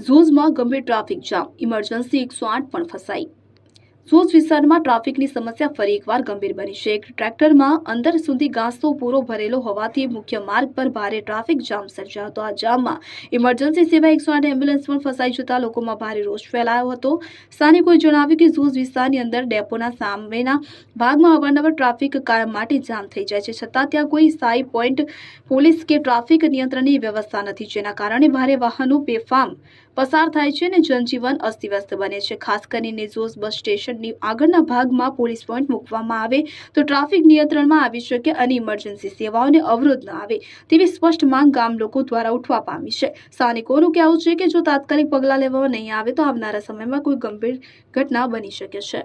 ઝોઝમાં ગંભીર traffic jam, emergency 108 પણ ફસાઈ। ઝોઝ વિસ્તારમાં ટ્રાફિકની સમસ્યા ફરી એકવાર ગંભીર બની છે। એક ટ્રેક્ટરમાં અંદર સુધી ઘાસનો પૂરો ભરેલો હોવાથી મુખ્ય માર્ગ પર ભારે ટ્રાફિક જામ સર્જાયો હતો। આ જામમાં ઇમરજન્સી સેવા 108 એમ્બ્યુલન્સ પણ ફસાઈ જતા લોકોમાં ભારે રોષ ફેલાયો હતો। સ્થાનિકોએ જણાવ્યું કે ઝોઝ વિસ્તારની અંદર ડેપોના સામેના ભાગમાં અવારનવાર ટ્રાફિક કાયમ માટે જામ થઈ જાય છે, છતાં ત્યાં કોઈ સ્થાયી પોઈન્ટ, પોલીસ કે ટ્રાફિક નિયંત્રણની વ્યવસ્થા નથી, જેના કારણે ભારે વાહનો બેફામ પસાર થાય છે અને જનજીવન અસ્તવ્યસ્ત બને છે। ખાસ કરીને ઝોઝ બસ સ્ટેશનની આગળના ભાગમાં પોલીસ પોઈન્ટ મૂકવામાં આવે તો ટ્રાફિક નિયંત્રણમાં આવી શકે અને ઇમરજન્સી સેવાઓને અવરોધ ન આવે તેવી સ્પષ્ટ માંગ ગામ લોકો દ્વારા ઉઠવા પામી છે। સ્થાનિકોનું કહેવું છે કે જો તાત્કાલિક પગલાં લેવામાં નહીં આવે તો આવનારા સમયમાં કોઈ ગંભીર ઘટના બની શકે છે।